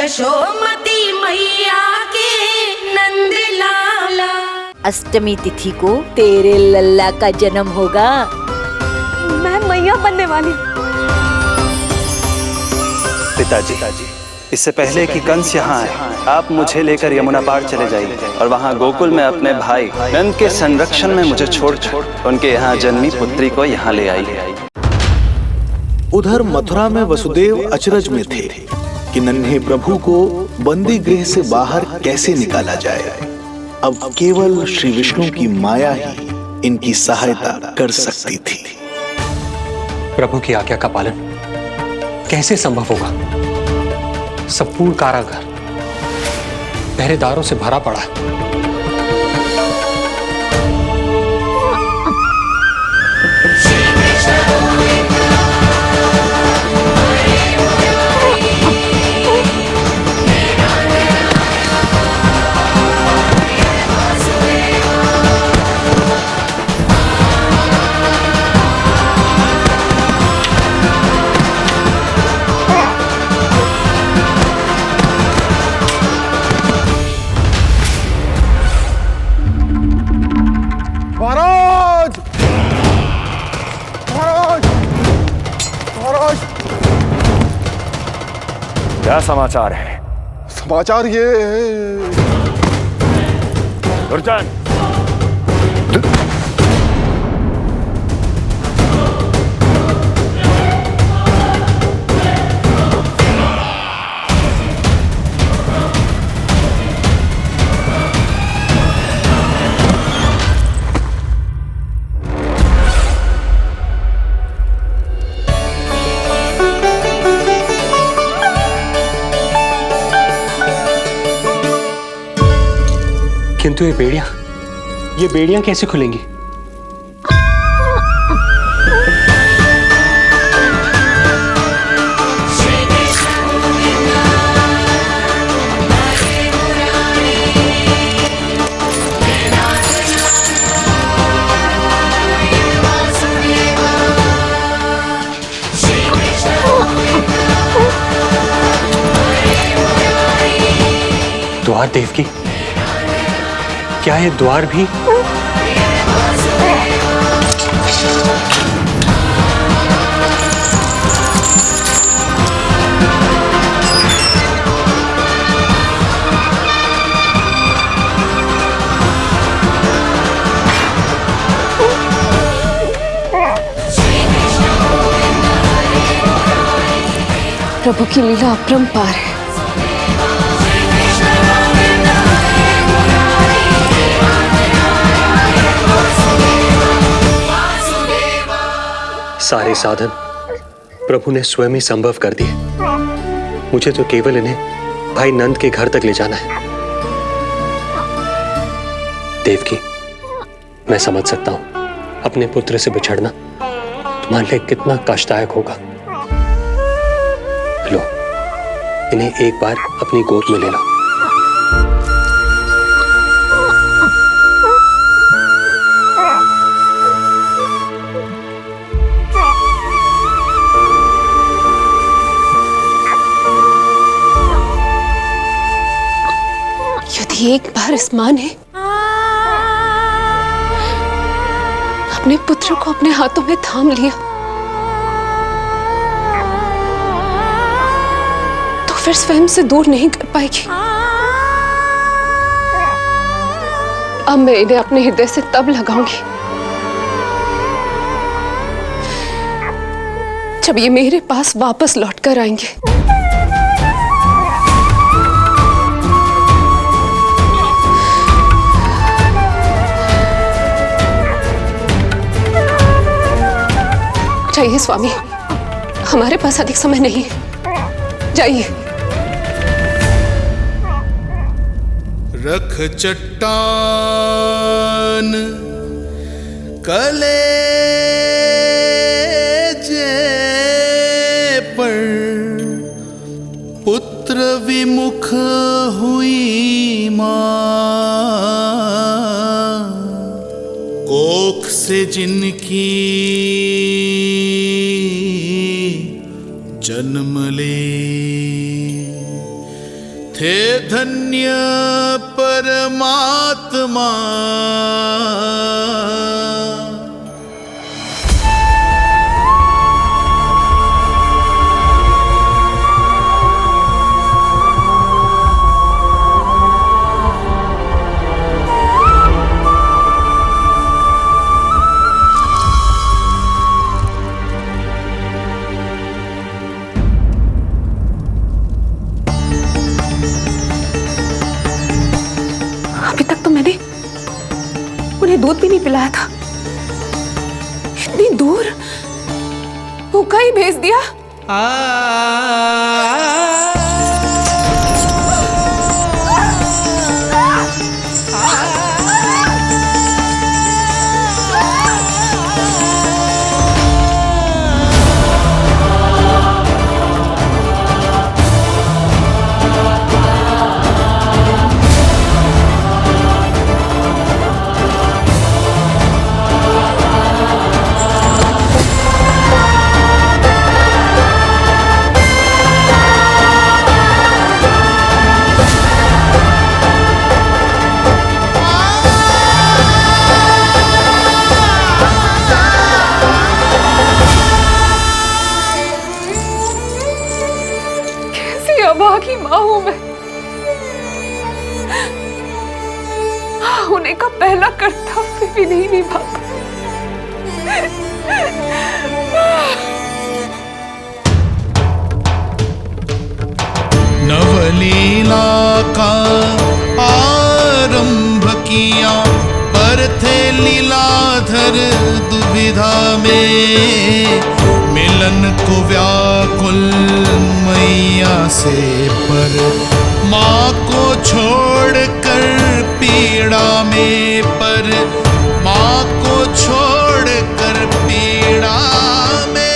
यशोमती मैया के नंद लाला। अष्टमी तिथि को तेरे लल्ला का जन्म होगा। मैं मैया बनने वाली हूँ। पिताजी, इससे पहले कि कंस यहाँ आए, आप मुझे लेकर यमुना पार चले जाइए और वहाँ गोकुल में अपने भाई नंद के संरक्षण में मुझे छोड़कर उनके यहाँ जन्मी पुत्री को यहाँ ले आइए। उधर मथुरा में वसुदेव अचरज में थे कि नन्हे प्रभु को बंदी गृह से बाहर कैसे निकाला जाए। अब केवल श्री विष्णु की माया ही इनकी सहायता कर सकती थी। प्रभु की आज्ञा का पालन कैसे संभव होगा? संपूर्ण कारागार पहरेदारों से भरा पड़ा है। क्या समाचार है? समाचार ये दुर्जन, किंतु ये बेड़ियां कैसे खुलेंगी? द्वार देवकी, क्या ये द्वार भी? प्रभु की लीला अपरंपार है। सारे साधन प्रभु ने स्वयं ही संभव कर दिए। मुझे तो केवल इन्हें भाई नंद के घर तक ले जाना है। देवकी, मैं समझ सकता हूं अपने पुत्र से बिछड़ना तुम्हारे लिए कितना कष्टदायक होगा। लो, इन्हें एक बार अपनी गोद में ले लो। यदि एक बार इस मां ने अपने पुत्र को अपने हाथों में थाम लिया तो फिर स्वयं से दूर नहीं कर पाएगी। अब मैं इन्हें अपने हृदय से तब लगाऊंगी जब ये मेरे पास वापस लौट कर आएंगे। जाइए स्वामी, हमारे पास अधिक समय नहीं है, जाइए। रख चट्टान कलेजे पर, पुत्र विमुख हुई मां, कोख से जिनकी जन्म ले थे धन्य परमात्मा। अभी तक तो मैंने उन्हें दूध भी नहीं पिलाया था। इतनी दूर भूखा ही भेज दिया। अभागी माँ हूं मैं। होने का पहला कर्तव्य भी नहीं निभा। नवलीला का आरंभ किया, पर थे लीलाधर दुविधा में। मिलन को व्याकुल मैया से, पर माँ को छोड़कर पीड़ा में, पर माँ को छोड़कर पीड़ा में।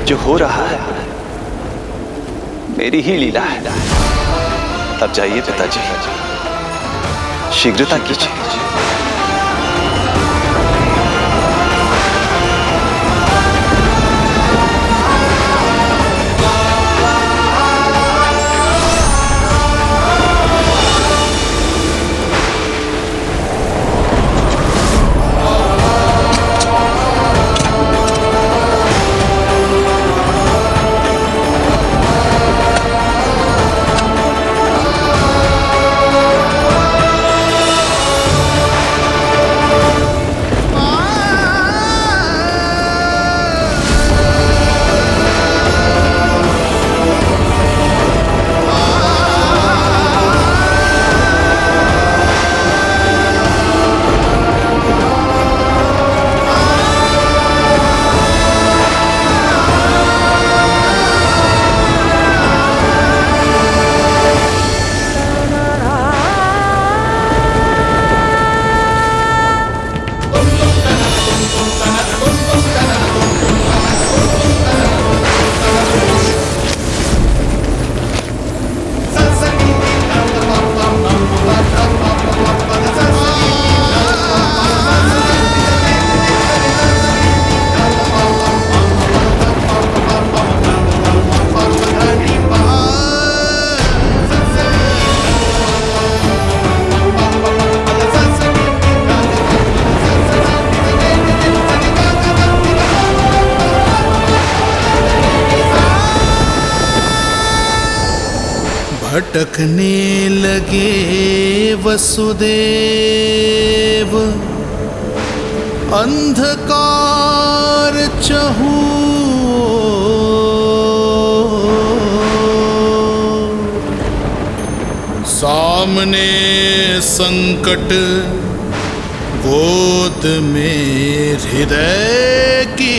जो हो रहा है मेरी ही लीला है। अब जाइए पिताजी, शीघ्रता कीजिए। भटकने लगे वसुदेव, अंधकार चहूओर। सामने संकट, गोद में हृदय की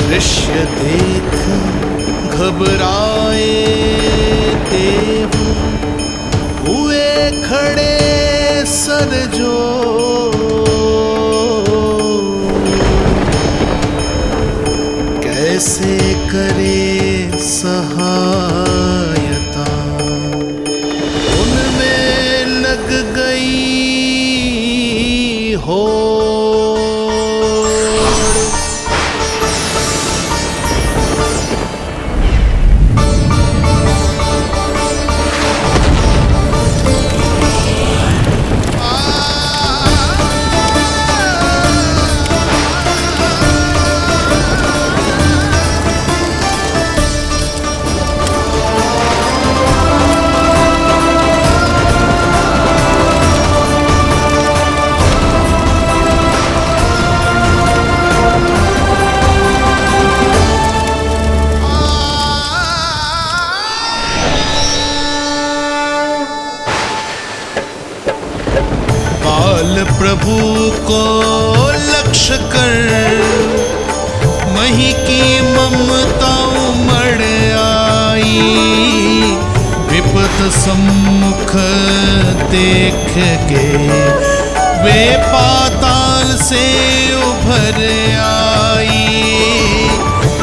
दृश्य देख घबराए देव, हुए खड़े सर जो। कैसे करे सहायता, उनमें लग गई हो। प्रभु को लक्ष्य कर मही की ममता उमड़ आई। विपद सम्मुख देख के वे पाताल से उभर आई,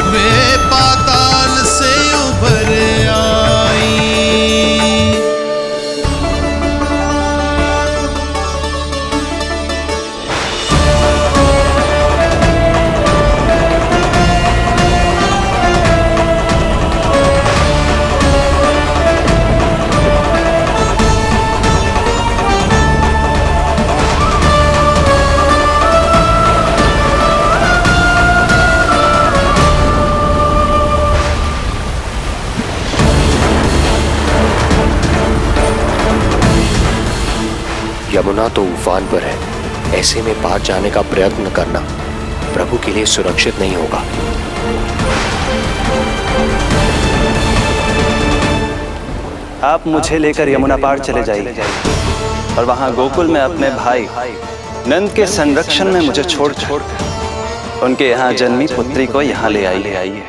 वे पाताल से उभर आई। यमुना तो उफान पर है, ऐसे में पार जाने का प्रयत्न करना प्रभु के लिए सुरक्षित नहीं होगा। आप मुझे लेकर यमुना पार चले जाइए और वहां गोकुल में अपने भाई नंद के संरक्षण में मुझे छोड़ उनके यहाँ जन्मी पुत्री को यहाँ ले आइए।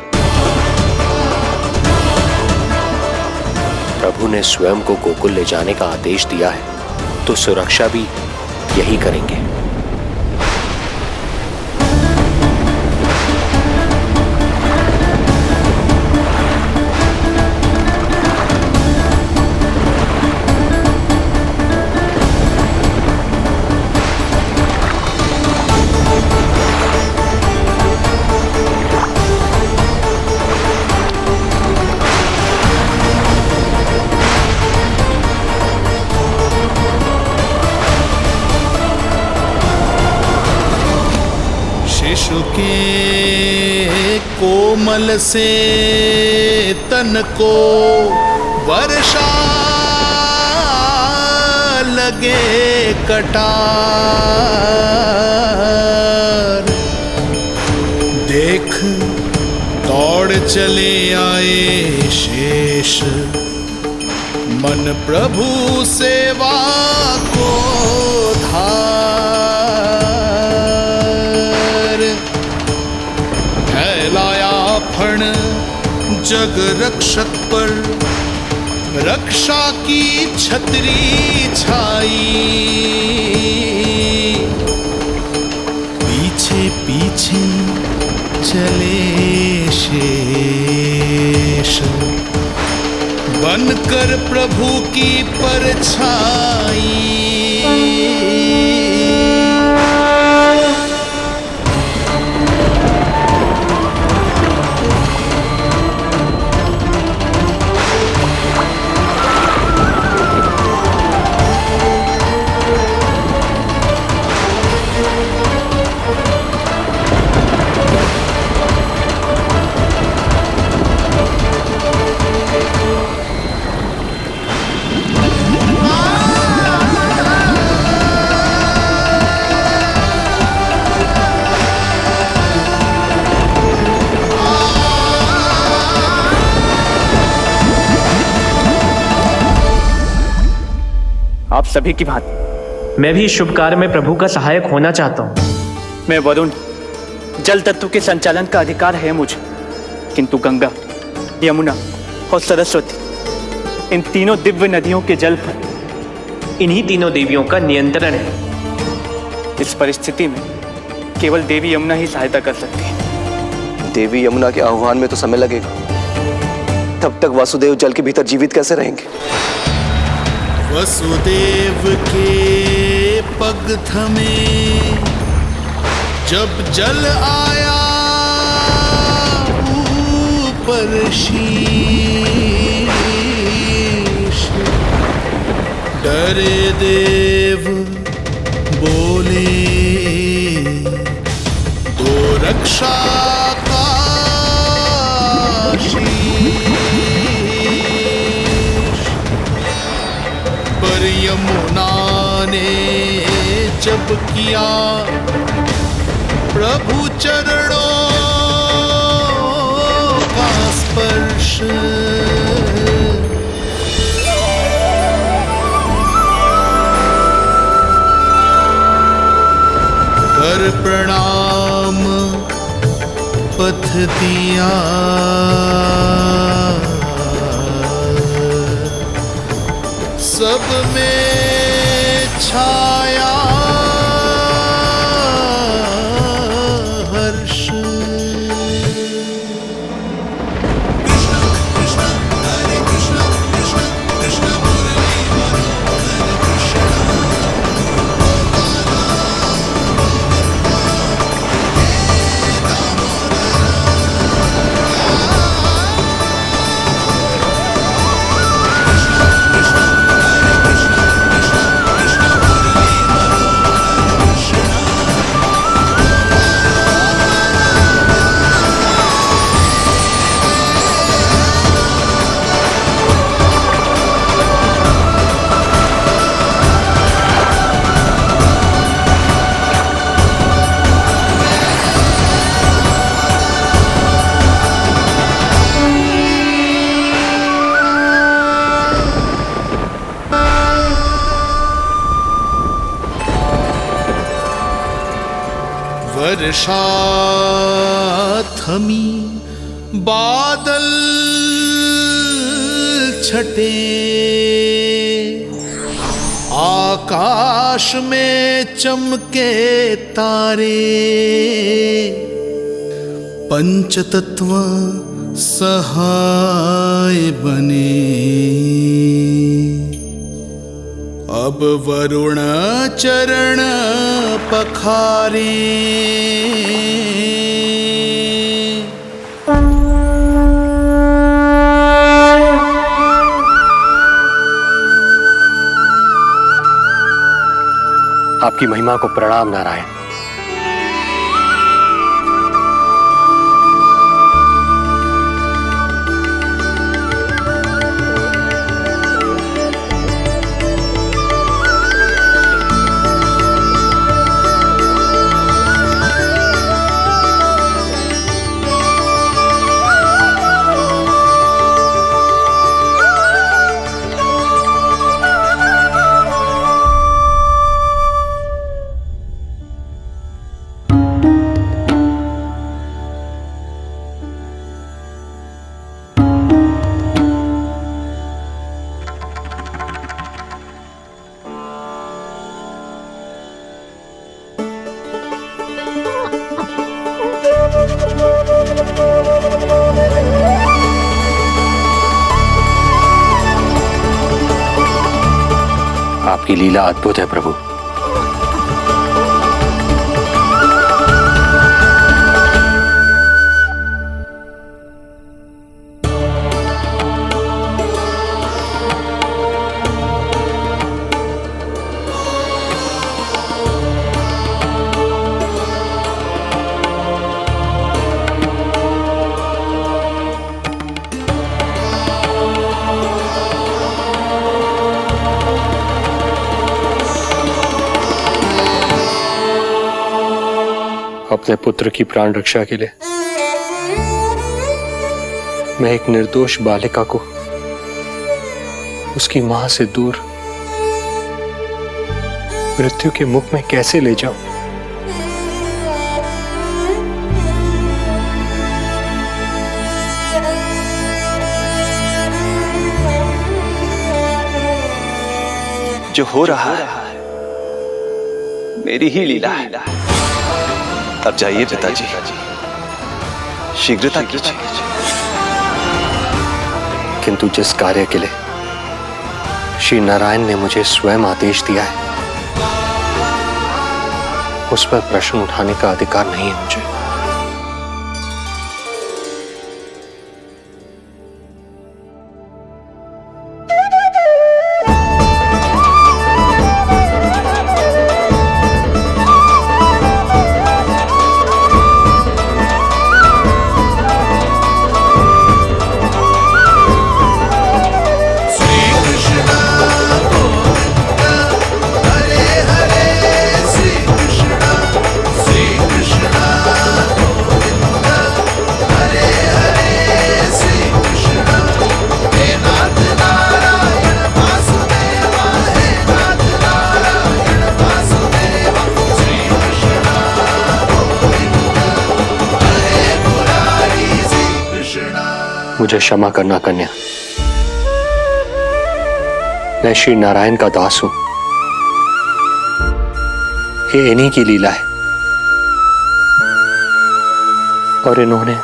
प्रभु ने स्वयं को गोकुल ले जाने का आदेश दिया है, तो सुरक्षा भी यही करेंगे। शिशु के कोमल से तन को वर्षा लगे कटार। देख दौड़ चले आए शेष, मन प्रभु सेवा को धार। फैलाया फण जग रक्षक पर, रक्षा की छतरी छाई। पीछे पीछे चले शेष, बनकर प्रभु की परछाई। आप सभी की भांति मैं भी इस शुभ कार्य में प्रभु का सहायक होना चाहता हूँ। मैं वरुण, जल तत्व के संचालन का अधिकार है मुझे, किंतु गंगा, यमुना और सरस्वती, इन तीनों दिव्य नदियों के जल पर इन्हीं तीनों देवियों का नियंत्रण है। इस परिस्थिति में केवल देवी यमुना ही सहायता कर सकती है। देवी यमुना के आह्वान में तो समय लगेगा, तब तक वासुदेव जल के भीतर जीवित कैसे रहेंगे? वसुदेव के पग थमे जब जल आया ऊपर शीश, डरे देव बोले दो रक्षा का शीश, पर यमुना ने जब किया प्रभु चरणों का स्पर्श, कर प्रणाम पथ दिया, सब में छाया हर्ष। वर्षा थमी बादल छटे, आकाश में चमके तारे, पंचतत्व सहाय बने। अब वरुण चरण पखारे, आपकी महिमा को प्रणाम नारायण। आपकी लीला अद्भुत है प्रभु। अपने पुत्र की प्राण रक्षा के लिए मैं एक निर्दोष बालिका को उसकी मां से दूर मृत्यु के मुख में कैसे ले जाऊं? जो हो रहा है मेरी ही लीला है। अब जाइए पिताजी, शीघ्रता कीजिए। किंतु जिस कार्य के लिए श्री नारायण ने मुझे स्वयं आदेश दिया है, उस पर प्रश्न उठाने का अधिकार नहीं है मुझे। मुझे क्षमा करना कन्या, मैं श्री नारायण का दास हूं। ये इन्हीं की लीला है और इन्होंने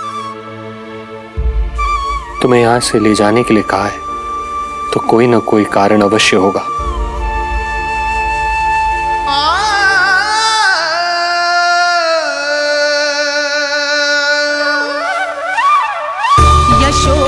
तुम्हें यहां से ले जाने के लिए कहा है, तो कोई ना कोई कारण अवश्य होगा। यशो